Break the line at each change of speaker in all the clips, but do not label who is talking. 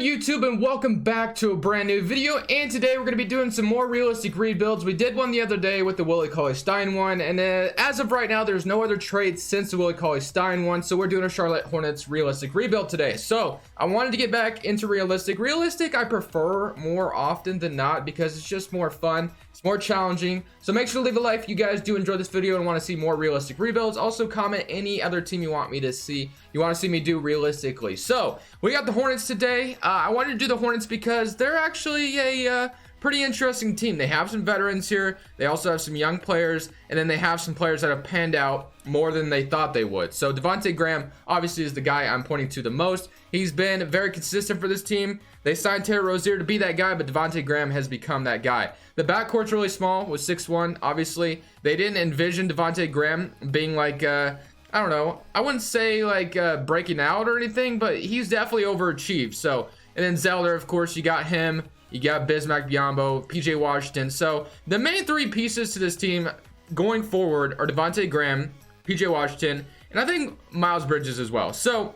good, YouTube, and welcome back to a brand new video. And today we're going to be doing some more realistic rebuilds. We did one the other day with the Willie Cauley-Stein one, and as of right now there's no other trades since the Willie Cauley-Stein one, so we're doing a Charlotte Hornets realistic rebuild today. So I wanted to get back into realistic. I prefer more often than not because it's just more fun, it's more challenging. So make sure to leave a like if you guys do enjoy this video and want to see more realistic rebuilds. Also comment any other team you want me to see, you want to see me do realistically. So we got the Hornets today. I wanted to do the Hornets because they're actually a pretty interesting team. They have some veterans here, they also have some young players, and then they have some players that have panned out more than they thought they would. So Devonte Graham obviously is the guy I'm pointing to the most. He's been very consistent for this team. They signed Terry Rozier to be that guy, but Devonte Graham has become that guy. The backcourt's really small with 6'1". Obviously they didn't envision Devonte Graham being like I don't know, I wouldn't say like breaking out or anything, but he's definitely overachieved. So, and then Zeller, of course, you got him, you got Bismack Biyombo, PJ Washington. So the main three pieces to this team going forward are Devonte Graham, PJ Washington, and I think Miles Bridges as well. So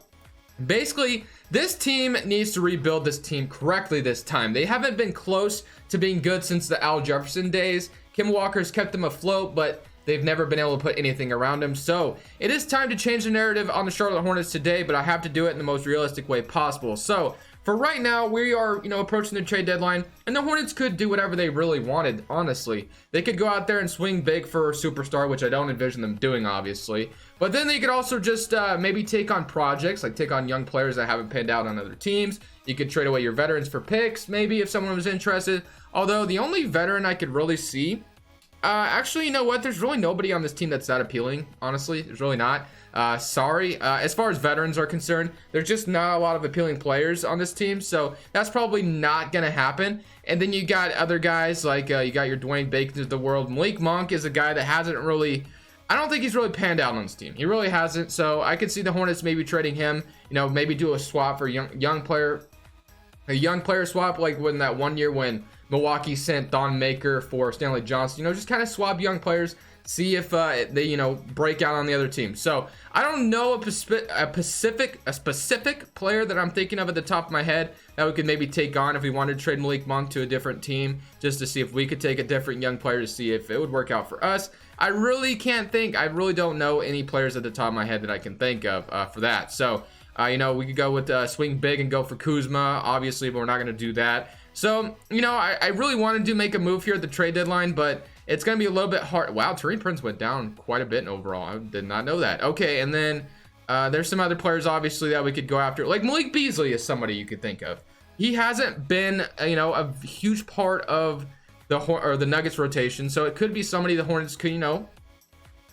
basically this team needs to rebuild this team correctly this time. They haven't been close to being good since the Al Jefferson days. Kim Walker's kept them afloat, but they've never been able to put anything around him. So it is time to change the narrative on the Charlotte Hornets today, but I have to do it in the most realistic way possible. So for right now, we are, approaching the trade deadline, and the Hornets could do whatever they really wanted, honestly. They could go out there and swing big for a superstar, which I don't envision them doing, obviously. But then they could also just maybe take on projects, like take on young players that haven't panned out on other teams. You could trade away your veterans for picks, maybe, if someone was interested. Although the only veteran I could really see, actually, you know what? There's really nobody on this team that's that appealing, honestly. There's really not. Sorry. As far as veterans are concerned, there's just not a lot of appealing players on this team, so that's probably not going to happen. And then you got other guys like you got your Dwayne Bacons of the world. Malik Monk is a guy that hasn't really, I don't think he's really panned out on this team. He really hasn't, so I could see the Hornets maybe trading him, maybe do a swap for a young player swap, like when that one year when Milwaukee sent Don Maker for Stanley Johnson, just kind of swap young players, see if they break out on the other team. So I don't know a specific player that I'm thinking of at the top of my head that we could maybe take on if we wanted to trade Malik Monk to a different team, just to see if we could take a different young player to see if it would work out for us. I really can't think, I really don't know any players at the top of my head that I can think of for that. So we could go with swing big and go for Kuzma, obviously, but we're not going to do that. So, I really wanted to make a move here at the trade deadline, but it's going to be a little bit hard. Wow, Taurean Prince went down quite a bit in overall. I did not know that. Okay, and then there's some other players, obviously, that we could go after. Like Malik Beasley is somebody you could think of. He hasn't been, a huge part of the Nuggets rotation, so it could be somebody the Hornets could,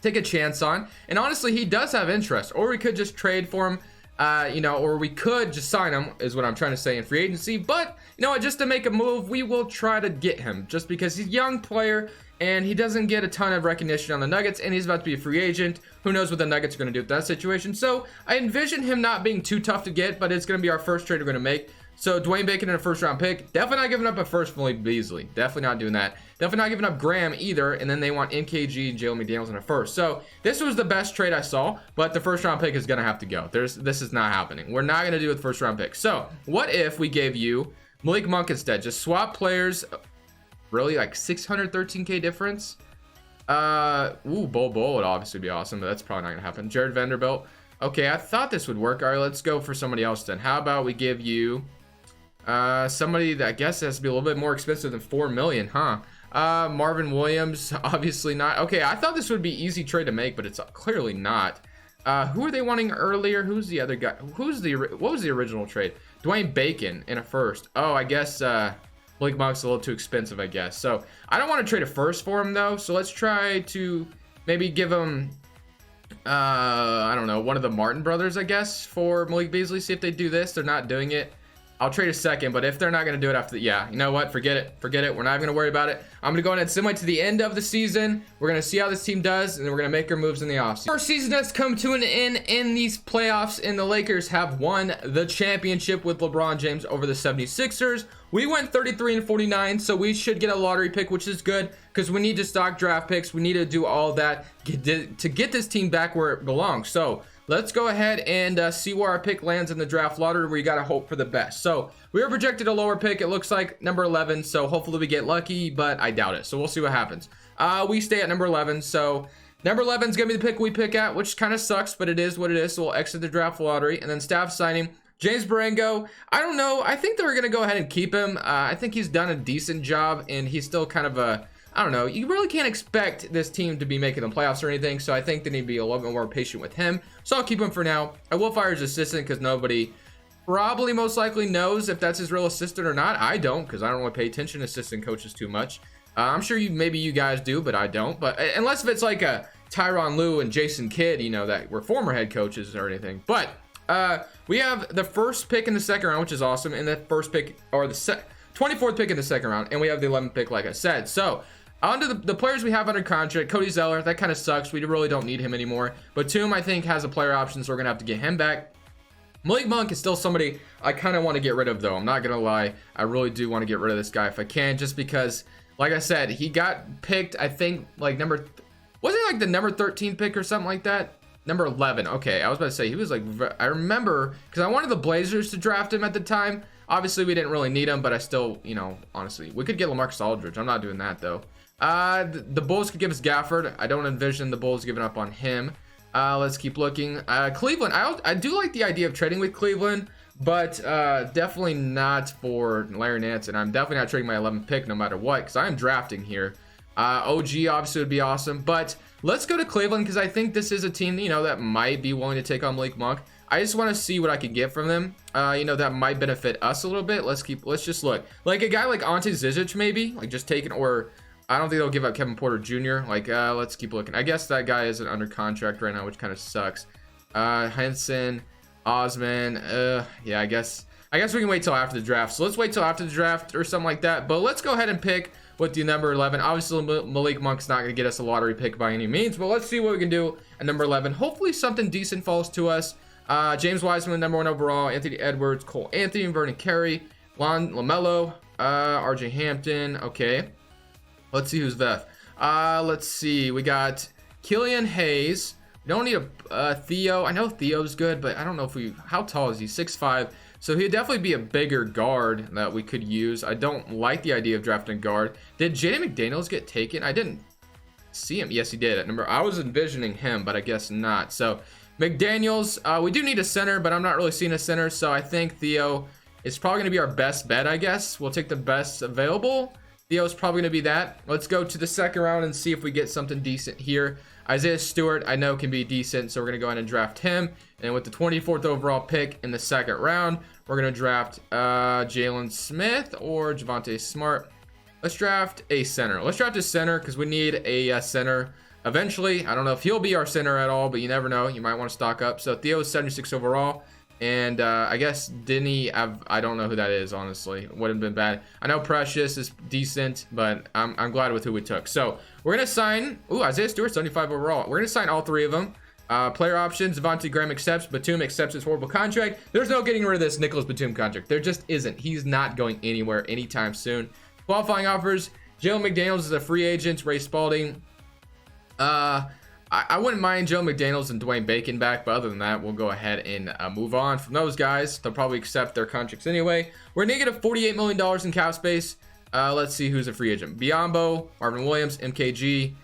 take a chance on. And honestly, he does have interest, or we could just trade for him. Or we could just sign him, is what I'm trying to say, in free agency. But just to make a move, we will try to get him, just because he's a young player and he doesn't get a ton of recognition on the Nuggets, and he's about to be a free agent. Who knows what the Nuggets are going to do with that situation? So I envision him not being too tough to get, but it's going to be our first trade we're going to make. So Dwayne Bacon in a first round pick, definitely not giving up a first for Malik Beasley, definitely not doing that, definitely not giving up Graham either. And then they want MKG and Jalen McDaniels in a first. So this was the best trade I saw, but the first round pick is gonna have to go. This is not happening. We're not gonna do it with the first round pick. So what if we gave you Malik Monk instead? Just swap players, really, like 613k difference. Bol would obviously be awesome, but that's probably not gonna happen. Jared Vanderbilt. Okay, I thought this would work. All right, let's go for somebody else then. How about we give you somebody that I guess has to be a little bit more expensive than 4 million, huh? Marvin Williams, obviously not. Okay, I thought this would be easy trade to make, but it's clearly not. Who are they wanting earlier? Who's the other guy? What was the original trade? Dwayne Bacon in a first. Oh, I guess Malik Monk's a little too expensive, I guess. So I don't want to trade a first for him though. So let's try to maybe give him I don't know, one of the Martin brothers, I guess, for Malik Beasley. See if they do this. They're not doing it. I'll trade a second, but if they're not going to do it after you know what? Forget it. We're not going to worry about it. I'm going to go ahead and semi to the end of the season. We're going to see how this team does, and then we're going to make our moves in the offseason. Our season has come to an end in these playoffs, and the Lakers have won the championship with LeBron James over the 76ers. We went 33-49, so we should get a lottery pick, which is good because we need to stock draft picks. We need to do all that to get this team back where it belongs. So let's go ahead and see where our pick lands in the draft lottery. We got to hope for the best. So we were projected a lower pick. It looks like number 11. So hopefully we get lucky, but I doubt it. So we'll see what happens. We stay at number 11. So number 11 is going to be the pick we pick at, which kind of sucks, but it is what it is. So we'll exit the draft lottery, and then staff signing James Barango. I don't know. I think they're going to go ahead and keep him. I think he's done a decent job, and he's still kind of a, I don't know. You really can't expect this team to be making the playoffs or anything, so I think they need to be a little bit more patient with him. So I'll keep him for now. I will fire his assistant because nobody probably most likely knows if that's his real assistant or not. I don't, because I don't really pay attention to assistant coaches too much. I'm sure maybe you guys do, but I don't. But unless if it's like a Tyronn Lue and Jason Kidd, you know, that were former head coaches or anything. But we have the first pick in the second round, which is awesome, and the first pick, or the 24th pick in the second round, and we have the 11th pick, like I said. So on to the players we have under contract. Cody Zeller, that kind of sucks. We really don't need him anymore. But Batum, I think, has a player option, so we're going to have to get him back. Malik Monk is still somebody I kind of want to get rid of, though. I'm not going to lie. I really do want to get rid of this guy if I can, just because, like I said, he got picked, I think, like wasn't he like the number 13 pick or something like that? Number 11. Okay, I was about to say, he was like, I remember, because I wanted the Blazers to draft him at the time. Obviously, we didn't really need him, but I still, you know, honestly, we could get LaMarcus Aldridge. I'm not doing that, though. The Bulls could give us Gafford. I don't envision the Bulls giving up on him. Let's keep looking. Cleveland, I do like the idea of trading with Cleveland, but definitely not for Larry Nance, and I'm definitely not trading my 11th pick no matter what, because I am drafting here. OG obviously would be awesome, but let's go to Cleveland, because I think this is a team, you know, that might be willing to take on Malik Monk. I just want to see what I can get from them. You know, that might benefit us a little bit. Let's just look. Like a guy like Ante Zizic, maybe, like just taking, or I don't think they'll give up Kevin Porter Jr. Like, let's keep looking. I guess that guy isn't under contract right now, which kind of sucks. Henson, Osman, yeah, I guess we can wait till after the draft. So let's wait till after the draft or something like that. But let's go ahead and pick with the number 11. Obviously, Malik Monk's not going to get us a lottery pick by any means, but let's see what we can do at number 11. Hopefully something decent falls to us. James Wiseman, number 1 overall. Anthony Edwards, Cole Anthony, Vernon Carey, LaMelo, RJ Hampton. Okay. Let's see who's left. Let's see. We got Killian Hayes. We don't need a Theo. I know Theo's good, but I don't know if how tall is he? 6'5". So he'd definitely be a bigger guard that we could use. I don't like the idea of drafting a guard. Did Jaden McDaniels get taken? I didn't see him. Yes, he did. At number, I was envisioning him, but I guess not. So McDaniels, we do need a center, but I'm not really seeing a center. So I think Theo is probably going to be our best bet, I guess. We'll take the best available. Theo's probably going to be that. Let's go to the second round and see if we get something decent here. Isaiah Stewart, I know, can be decent, so we're going to go ahead and draft him. And with the 24th overall pick in the second round, we're going to draft Jalen Smith or Javonte Smart. Let's draft a center. Let's draft a center because we need a center eventually. I don't know if he'll be our center at all, but you never know. You might want to stock up. So Theo is 76 overall. And I guess didn't he have, I don't know who that is, honestly. It wouldn't have been bad. I know Precious is decent, but I'm glad with who we took. So we're going to sign, Isaiah Stewart, 75 overall. We're going to sign all 3 of them. Player options, Devonte Graham accepts. Batum accepts his horrible contract. There's no getting rid of this Nicholas Batum contract. There just isn't. He's not going anywhere anytime soon. Qualifying offers, Jalen McDaniels is a free agent. Ray Spalding. I wouldn't mind Joe McDaniels and Dwayne Bacon back, but other than that, we'll go ahead and move on from those guys. They'll probably accept their contracts anyway. We're negative $48 million in cap space. Let's see who's a free agent. Biyombo, Marvin Williams, MKG.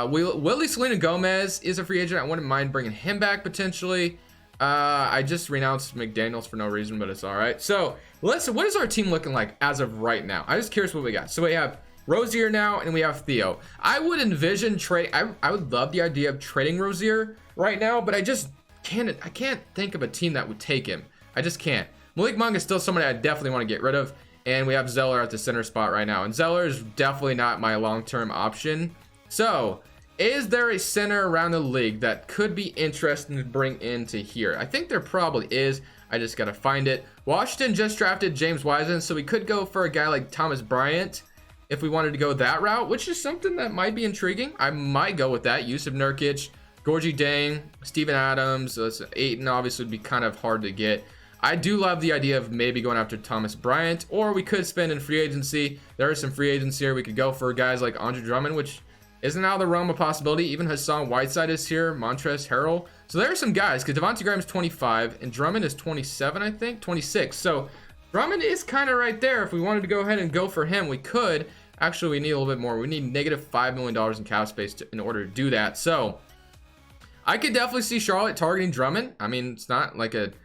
Willie Selena Gomez is a free agent. I wouldn't mind bringing him back potentially. I just renounced McDaniels for no reason, but it's all right. So what is our team looking like as of right now? I'm just curious what we got. So we have Rozier now, and we have Theo. I would envision trade. I would love the idea of trading Rozier right now, but I just can't. I can't think of a team that would take him. I just can't. Malik Monk is still somebody I definitely want to get rid of, and we have Zeller at the center spot right now. And Zeller is definitely not my long-term option. So, is there a center around the league that could be interesting to bring into here? I think there probably is. I just gotta find it. Washington just drafted James Wiseman, so we could go for a guy like Thomas Bryant if we wanted to go that route, which is something that might be intriguing. I might go with that. Yusuf Nurkic, Gorgie Dang, Steven Adams, Ayton obviously would be kind of hard to get. I do love the idea of maybe going after Thomas Bryant, or we could spend in free agency. There are some free agents here. We could go for guys like Andre Drummond, which isn't out of the realm of possibility. Even Hassan Whiteside is here, Montrezl Harrell. So there are some guys, because Devonte Graham's 25 and Drummond is 27, I think, 26. So Drummond is kind of right there. If we wanted to go ahead and go for him, we could. Actually, we need a little bit more. We need negative $5 million in cap space in order to do that. So I could definitely see Charlotte targeting Drummond. I mean, it's not like it's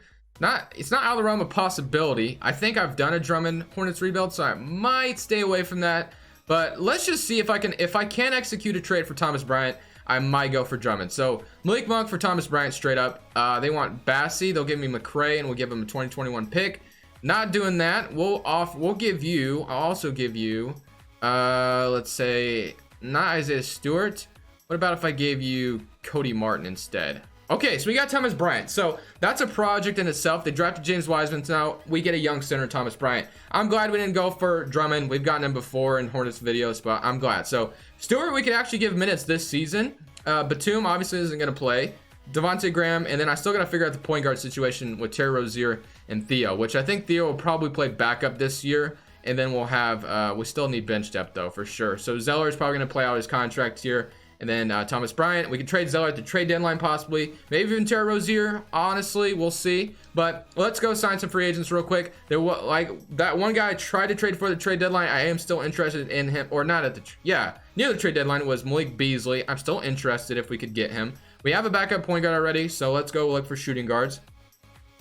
not out of the realm of possibility. I think I've done a Drummond Hornets rebuild, so I might stay away from that. But let's just see if I can execute a trade for Thomas Bryant. I might go for Drummond. So Malik Monk for Thomas Bryant straight up. They want Bassey. They'll give me McRae, and we'll give him a 2021 pick. Not doing that. I'll give you. I'll also give you. Let's say not Isaiah Stewart. What about if I gave you Cody Martin instead? Okay, so we got Thomas Bryant. So that's a project in itself. They drafted James Wiseman. So now we get a young center, Thomas Bryant. I'm glad we didn't go for Drummond. We've gotten him before in Hornets videos, but I'm glad. So Stewart, we could actually give minutes this season. Batum obviously isn't going to play. Devonte Graham, and then I still got to figure out the point guard situation with Terry Rozier and Theo, which I think Theo will probably play backup this year. And then we'll have, we still need bench depth though, for sure. So Zeller is probably going to play out his contract here. And then Thomas Bryant, we can trade Zeller at the trade deadline possibly. Maybe even Terry Rozier, honestly, we'll see. But let's go sign some free agents real quick. There was like that one guy I tried to trade for the trade deadline. I am still interested in him, or not at the, near the trade deadline was Malik Beasley. I'm still interested if we could get him. We have a backup point guard already, so let's go look for shooting guards.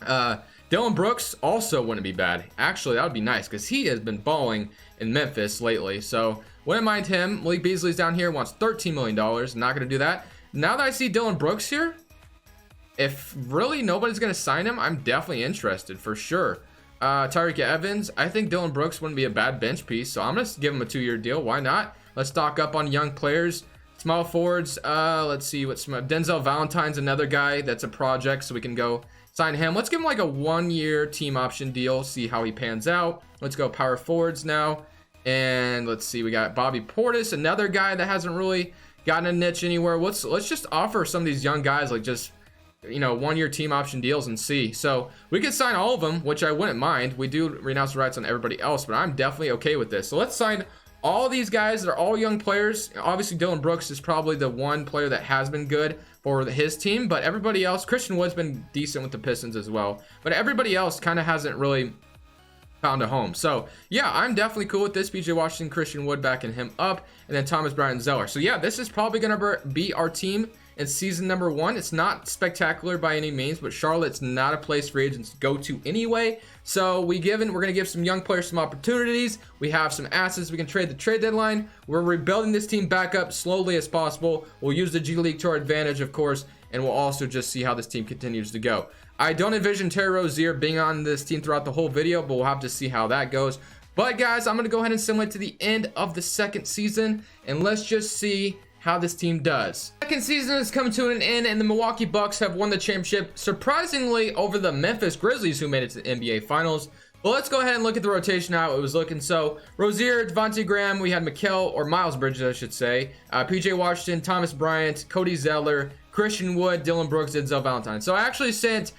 Dylan Brooks also wouldn't be bad. Actually, that would be nice because he has been balling in Memphis lately. So wouldn't mind him. Malik Beasley's down here, wants $13 million. Not going to do that. Now that I see Dylan Brooks here, if really nobody's going to sign him, I'm definitely interested for sure. Tyreek Evans, I think Dylan Brooks wouldn't be a bad bench piece. So I'm going to give him a 2-year deal. Why not? Let's stock up on young players. Small forwards, let's see what's Denzel Valentine's another guy that's a project, so we can go sign him. Let's give him like a 1-year team option deal, see how he pans out. Let's go power forwards now. And let's see, we got Bobby Portis, another guy that hasn't really gotten a niche anywhere. Let's just offer some of these young guys like just, 1-year team option deals and see. So we could sign all of them, which I wouldn't mind. We do renounce the rights on everybody else, but I'm definitely okay with this. So let's sign all these guys. They're all young players. Obviously, Dylan Brooks is probably the one player that has been good for his team, but everybody else, Christian Wood's been decent with the Pistons as well, but everybody else kind of hasn't really found a home. So yeah, I'm definitely cool with this. PJ Washington, Christian Wood backing him up, and then Thomas Bryant, Zeller. So yeah, this is probably gonna be our team in season number 1. It's not spectacular by any means, but Charlotte's not a place for agents to go to anyway. So we're gonna give some young players some opportunities. We have some assets we can trade the trade deadline. We're rebuilding this team back up slowly as possible. We'll use the G League to our advantage, of course, and we'll also just see how this team continues to go. I don't envision Terry Rozier being on this team throughout the whole video, but we'll have to see how that goes. But guys, I'm gonna go ahead and simulate to the end of the second season, and let's just see how this team does. Second season has come to an end, and the Milwaukee Bucks have won the championship, surprisingly over the Memphis Grizzlies, who made it to the NBA Finals. But let's go ahead and look at the rotation, how it was looking. So Rozier, Devonte Graham, we had Miles Bridges, I should say, PJ Washington, Thomas Bryant, Cody Zeller, Christian Wood, Dylan Brooks, Denzel Valentine. So I actually sent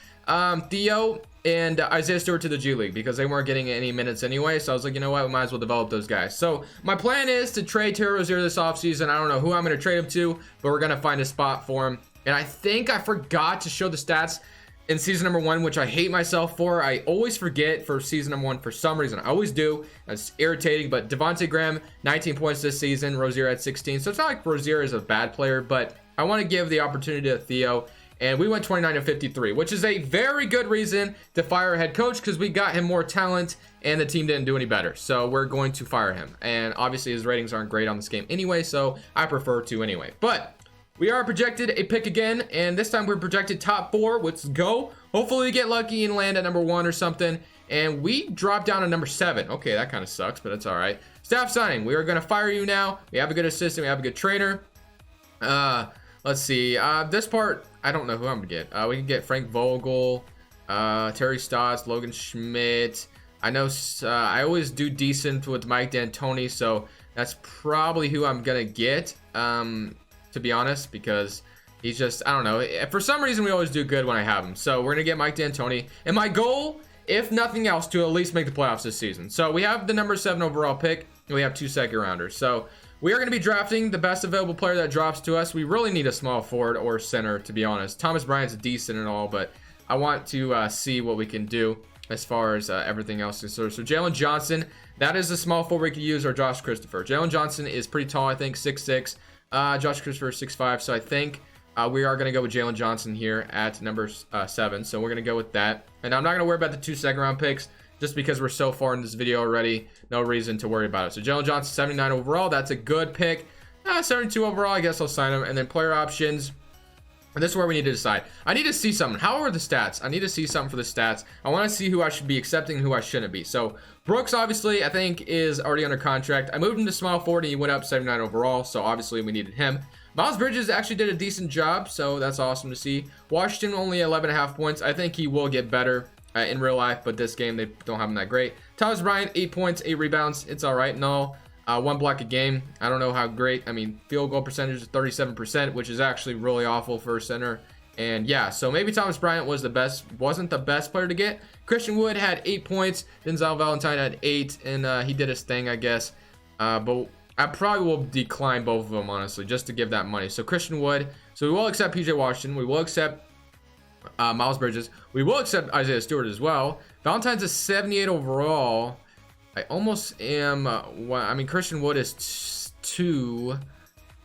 Theo and Isaiah Stewart to the G League because they weren't getting any minutes anyway. So I was like, you know what, we might as well develop those guys. So my plan is to trade Terry Rozier this offseason. I don't know who I'm going to trade him to, but we're going to find a spot for him. And I think I forgot to show the stats in season number 1, which I hate myself for. I always forget for season number 1 for some reason. I always do. That's irritating. But Devonte Graham, 19 points this season. Rozier at 16. So it's not like Rozier is a bad player, but I want to give the opportunity to Theo. And we went 29-53, which is a very good reason to fire a head coach because we got him more talent and the team didn't do any better. So we're going to fire him. And obviously his ratings aren't great on this game anyway, so I prefer to anyway. But we are projected a pick again, and this time we're projected top 4. Let's go. Hopefully we get lucky and land at number 1 or something. And we drop down to number 7. Okay, that kind of sucks, but it's all right. Staff signing. We are going to fire you now. We have a good assistant. We have a good trainer. Let's see. This part, I don't know who I'm gonna get. We can get Frank Vogel, Terry Stotts, Logan Schmidt. I know I always do decent with Mike D'Antoni, so that's probably who I'm gonna get. To be honest, because he's just, I don't know. For some reason, we always do good when I have him. So we're gonna get Mike D'Antoni, and my goal, if nothing else, to at least make the playoffs this season. So we have the number 7 overall pick, and we have 2 second rounders. So we are going to be drafting the best available player that drops to us. We really need a small forward or center, to be honest. Thomas Bryant's decent and all, but I want to see what we can do as far as everything else is. So Jalen Johnson, that is a small forward we could use, or Josh Christopher. Jalen Johnson is pretty tall, I think, 6'6". Josh Christopher is 6'5", so I think we are going to go with Jalen Johnson here at number 7. So we're going to go with that. And I'm not going to worry about the 2 second-round picks just because we're so far in this video already. No reason to worry about it. So Jalen Johnson, 79 overall. That's a good pick. 72 overall, I guess I'll sign him. And then player options. And this is where we need to decide. I need to see something. How are the stats? I need to see something for the stats. I want to see who I should be accepting and who I shouldn't be. So Brooks, obviously, I think is already under contract. I moved him to small forward and he went up 79 overall. So obviously we needed him. Miles Bridges actually did a decent job, so that's awesome to see. Washington only 11.5 points. I think he will get better in real life, but this game they don't have him that great. Thomas Bryant, 8 points, 8 rebounds. It's all right and all. 1 block a game. I don't know how great. I mean, field goal percentage is 37%, which is actually really awful for a center. And yeah, so maybe Thomas Bryant wasn't the best player to get. Christian Wood had 8 points. Denzel Valentine had 8, and he did his thing, I guess. But I probably will decline both of them, honestly, just to give that money. So Christian Wood. So we will accept PJ Washington. We will accept Miles Bridges. We will accept Isaiah Stewart as well. Valentine's a 78 overall. I almost am. I mean, Christian Wood is 2.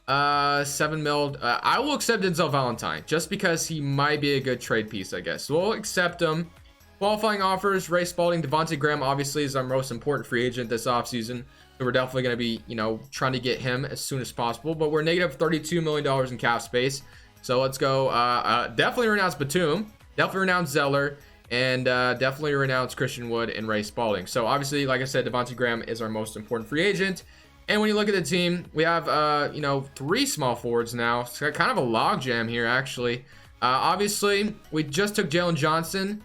7 mil. I will accept Denzel Valentine just because he might be a good trade piece, I guess. So we'll accept him. Qualifying offers: Ray Spalding, Devonte Graham obviously is our most important free agent this offseason. So we're definitely going to be, trying to get him as soon as possible. But we're negative $32 million in cap space. So let's go. Definitely renounce Batum. Definitely renounce Zeller. And definitely renounce Christian Wood and Ray Spalding. So obviously, like I said, Devonte Graham is our most important free agent. And when you look at the team, we have, 3 small forwards now. It's kind of a logjam here, actually. Obviously, we just took Jalen Johnson,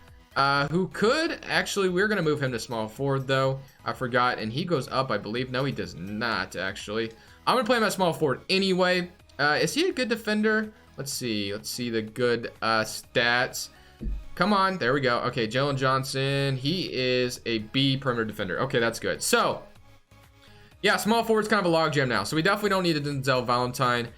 who could actually, we're going to move him to small forward, though. I forgot. And he goes up, I believe. No, he does not, actually. I'm going to play him at small forward anyway. Is he a good defender? Let's see. Let's see the good stats. Come on. There we go. Okay, Jalen Johnson. He is a B perimeter defender. Okay, that's good. So, yeah, small forward's kind of a logjam now. So we definitely don't need a Denzel Valentine.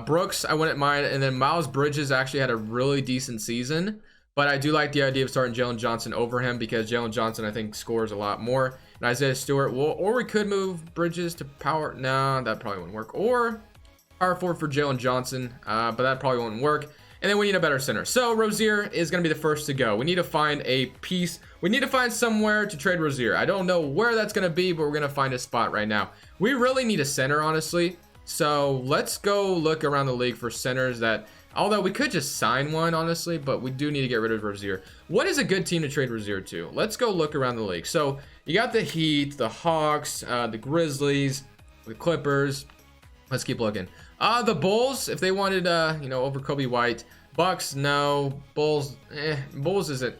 Brooks, I wouldn't mind. And then Miles Bridges actually had a really decent season. But I do like the idea of starting Jalen Johnson over him because Jalen Johnson, I think, scores a lot more. And Isaiah Stewart, or we could move Bridges to power. No, that probably wouldn't work. Or power forward for Jalen Johnson, but that probably wouldn't work. And then we need a better center. So Rozier is going to be the first to go. We need to find a piece. We need to find somewhere to trade Rozier. I don't know where that's going to be, but we're going to find a spot right now. We really need a center, honestly. So let's go look around the league for centers that, although we could just sign one, honestly, but we do need to get rid of Rozier. What is a good team to trade Rozier to? Let's go look around the league. So you got the Heat, the Hawks, the Grizzlies, the Clippers. Let's keep looking. The Bulls, if they wanted, over Kobe White. Bucks, no. Bulls, Bulls isn't,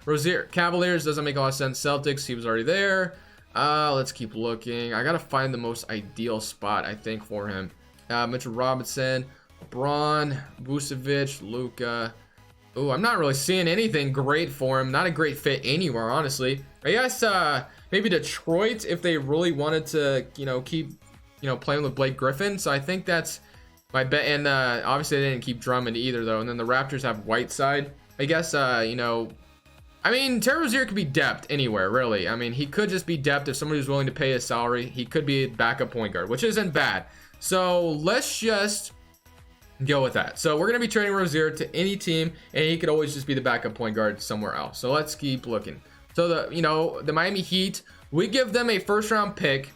Rozier, Cavaliers doesn't make a lot of sense. Celtics, he was already there. Let's keep looking. I gotta find the most ideal spot, I think, for him. Mitchell Robinson, LeBron, Vucevic, Luka. Oh, I'm not really seeing anything great for him. Not a great fit anywhere, honestly. I guess maybe Detroit, if they really wanted to, keep, playing with Blake Griffin. So I think that's my bet. And obviously they didn't keep Drummond either, though. And then the Raptors have Whiteside. I guess, I mean, Terry Rozier could be depth anywhere, really. I mean, he could just be depth if somebody was willing to pay his salary. He could be a backup point guard, which isn't bad. So let's just go with that. So we're going to be trading Rozier to any team, and he could always just be the backup point guard somewhere else. So let's keep looking. So the Miami Heat, we give them a first-round pick,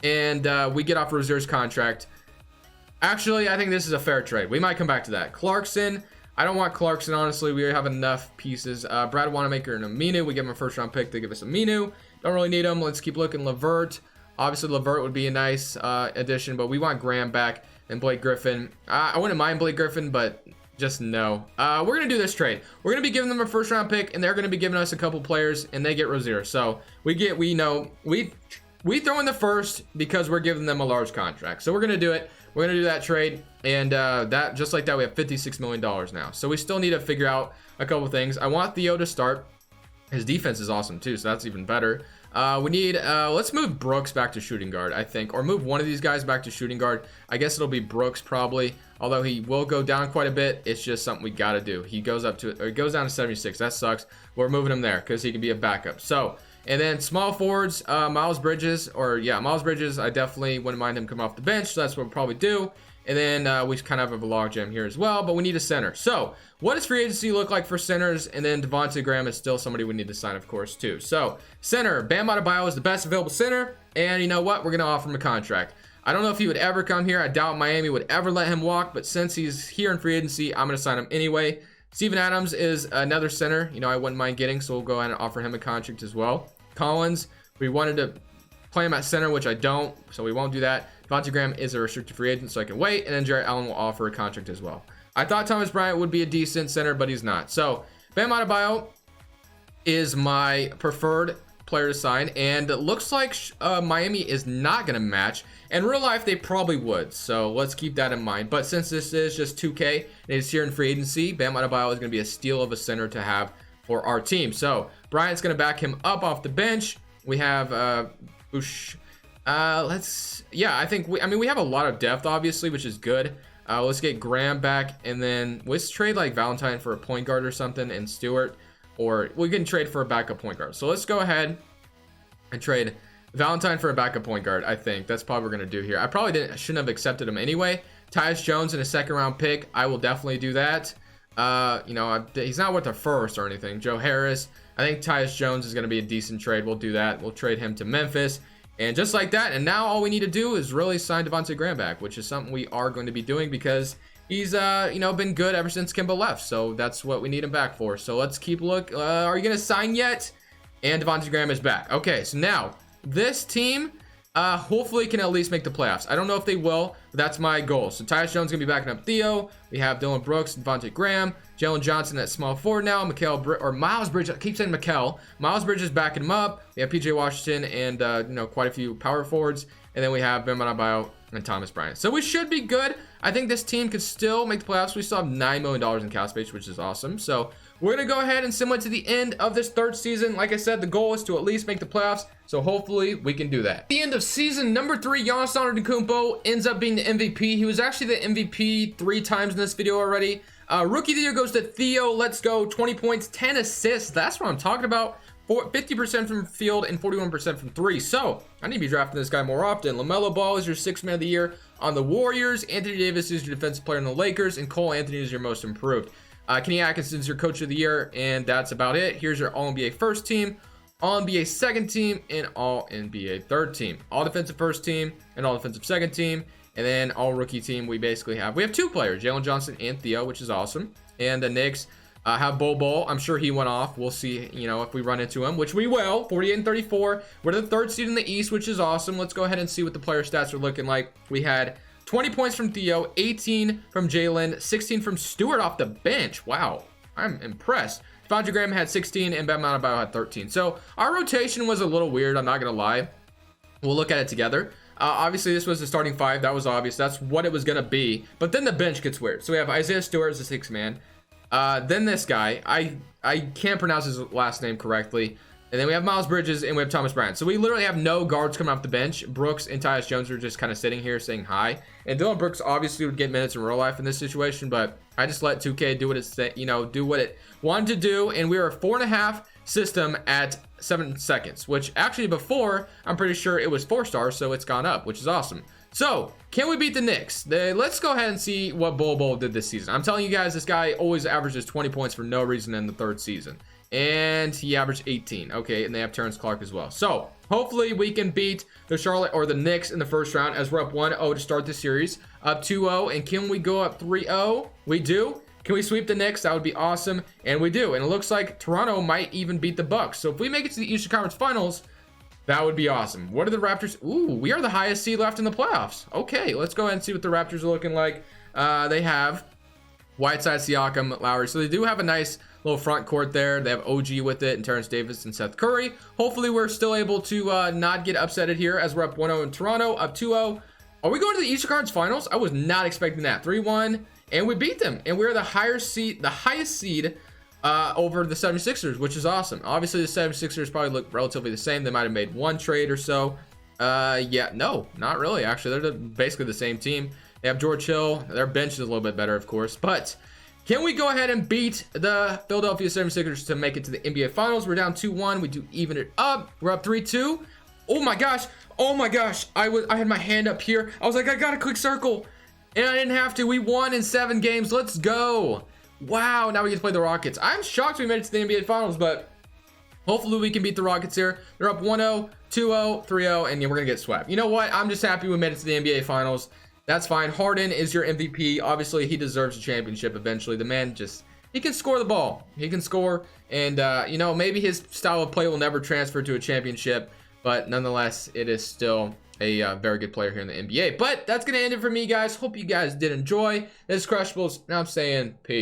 and we get off Rozier's contract. Actually, I think this is a fair trade. We might come back to that. Clarkson, I don't want Clarkson, honestly. We have enough pieces. Brad Wanamaker and Aminu. We give him a first-round pick. They give us Aminu. Don't really need him. Let's keep looking. LeVert. Obviously, LeVert would be a nice addition, but we want Graham back and Blake Griffin. I wouldn't mind Blake Griffin, but just no. We're going to do this trade. We're going to be giving them a first-round pick, and they're going to be giving us a couple players, and they get Rozier. So we throw in the first because we're giving them a large contract. So we're going to do it. We're going to do that trade, and that just like that, we have $56 million now. So we still need to figure out a couple things. I want Theo to start. His defense is awesome, too, so that's even better. We need, let's move Brooks back to shooting guard, I think, or move one of these guys back to shooting guard. I guess it'll be Brooks probably, although he will go down quite a bit. It's just something we got to do. He goes up to, or he goes down to 76. That sucks. We're moving him there because he can be a backup. So, and then small forwards, Miles Bridges, Miles Bridges, I definitely wouldn't mind him come off the bench. So that's what we'll probably do. And then we kind of have a logjam here as well, but we need a center. So what does free agency look like for centers? And then Devonte Graham is still somebody we need to sign, of course, too. So center, Bam Adebayo is the best available center. And you know what? We're going to offer him a contract. I don't know if he would ever come here. I doubt Miami would ever let him walk, but since he's here in free agency, I'm going to sign him anyway. Steven Adams is another center, you know, I wouldn't mind getting, so we'll go ahead and offer him a contract as well. Collins, we wanted to play him at center, which I don't, so we won't do that. Devonte Graham is a restricted free agent, so I can wait, and then Jarrett Allen will offer a contract as well. I thought Thomas Bryant would be a decent center, but he's not. So Bam Adebayo is my preferred player to sign, and it looks like Miami is not going to match. In real life, they probably would, so let's keep that in mind. But since this is just 2K and it's here in free agency, Bam Adebayo is going to be a steal of a center to have for our team. So Bryant's going to back him up off the bench. We have Bush. I think we have a lot of depth, obviously, which is good. Let's get Graham back, and then let's trade like Valentine for a point guard or something, and Stewart, or we can trade for a backup point guard. So let's go ahead and trade Valentine for a backup point guard. I think that's probably what we're gonna do here. I shouldn't have accepted him anyway. Tyus Jones in a second round pick, I will definitely do that. He's not worth a first or anything. Joe Harris, I think Tyus Jones is gonna be a decent trade. We'll do that. We'll trade him to Memphis. And just like that, and now all we need to do is really sign Devonte Graham back, which is something we are going to be doing because he's, been good ever since Kimba left. So that's what we need him back for. So let's keep look. Are you going to sign yet? And Devonte Graham is back. Okay, so now this team hopefully can at least make the playoffs. I don't know if they will, but that's my goal. So Tyus Jones going to be backing up Theo. We have Dylan Brooks, Devonte Graham, Jalen Johnson at small forward now. Miles Bridges. I keep saying Mikel. Miles Bridges backing him up. We have PJ Washington and quite a few power forwards. And then we have Bam Adebayo and Thomas Bryant. So we should be good. I think this team could still make the playoffs. We still have $9 million in cap space, which is awesome. So we're going to go ahead and similar to the end of this third season. Like I said, the goal is to at least make the playoffs. So hopefully we can do that. At the end of season number 3, Giannis Antetokounmpo ends up being the MVP. He was actually the MVP 3 times in this video already. Rookie of the year goes to Theo. Let's go. 20 points, 10 assists. That's what I'm talking about. 50% from field and 41% from 3. So I need to be drafting this guy more often. LaMelo Ball is your 6th man of the year on the Warriors. Anthony Davis is your defensive player on the Lakers, and Cole Anthony is your most improved. Kenny Atkinson is your coach of the year, and that's about it. Here's your All-NBA first team, All-NBA second team, and All-NBA third team. All defensive first team and all defensive second team, and then all rookie team. We have 2 players, Jalen Johnson and Theo, which is awesome. And the Knicks have Bol. I'm sure he went off. We'll see, if we run into him, which we will. 48 and 34. We're the 3rd seed in the East, which is awesome. Let's go ahead and see what the player stats are looking like. We had 20 points from Theo, 18 from Jalen, 16 from Stewart off the bench. Wow, I'm impressed. Devonte Graham had 16 and Bam Adebayo had 13. So our rotation was a little weird, I'm not going to lie. We'll look at it together. Obviously, this was the starting 5. That was obvious. That's what it was going to be. But then the bench gets weird. So we have Isaiah Stewart as the 6th man. Then this guy, I can't pronounce his last name correctly. And then we have Miles Bridges and we have Thomas Bryant. So we literally have no guards coming off the bench. Brooks and Tyus Jones are just kind of sitting here saying hi. And Dylan Brooks obviously would get minutes in real life in this situation, but I just let 2K do what it wanted to do. And we were a 4.5 system at 7 seconds, which actually before, I'm pretty sure it was 4 stars, so it's gone up, which is awesome. So, can we beat the Knicks? Let's go ahead and see what Bol did this season. I'm telling you guys, this guy always averages 20 points for no reason in the 3rd season. And he averaged 18. Okay, and they have Terrence Clark as well. So, hopefully we can beat the Charlotte or the Knicks in the first round as we're up 1-0 to start the series. Up 2-0, and can we go up 3-0? We do. Can we sweep the Knicks? That would be awesome. And we do. And it looks like Toronto might even beat the Bucks. So if we make it to the Eastern Conference Finals, that would be awesome. What are the Raptors? Ooh, we are the highest seed left in the playoffs. Okay, let's go ahead and see what the Raptors are looking like. They have Whiteside, Siakam, Lowry. So they do have a nice little front court there. They have OG with it and Terrence Davis and Seth Curry. Hopefully we're still able to not get upsetted here as we're up 1-0 in Toronto, up 2-0. Are we going to the Eastern Conference Finals? I was not expecting that. 3-1. And we beat them, and we're the highest seed over the 76ers, which is awesome. Obviously, the 76ers probably look relatively the same. They might have made one trade or so. Yeah, no, not really. Actually, they're basically the same team. They have George Hill. Their bench is a little bit better, of course. But can we go ahead and beat the Philadelphia 76ers to make it to the NBA Finals? We're down 2-1. We do even it up. We're up 3-2. Oh my gosh. Oh my gosh. I had my hand up here. I was like, I got a quick circle. And I didn't have to. We won in 7 games. Let's go. Wow, now we get to play the Rockets. I'm shocked we made it to the NBA Finals, but hopefully we can beat the Rockets here. They're up 1-0, 2-0, 3-0, and we're going to get swept. You know what? I'm just happy we made it to the NBA Finals. That's fine. Harden is your MVP. Obviously, he deserves a championship eventually. The man he can score the ball. He can score, and, you know, maybe his style of play will never transfer to a championship, but nonetheless, it is still a very good player here in the NBA. But that's going to end it for me, guys. Hope you guys did enjoy. This is Crushables, and I'm saying peace.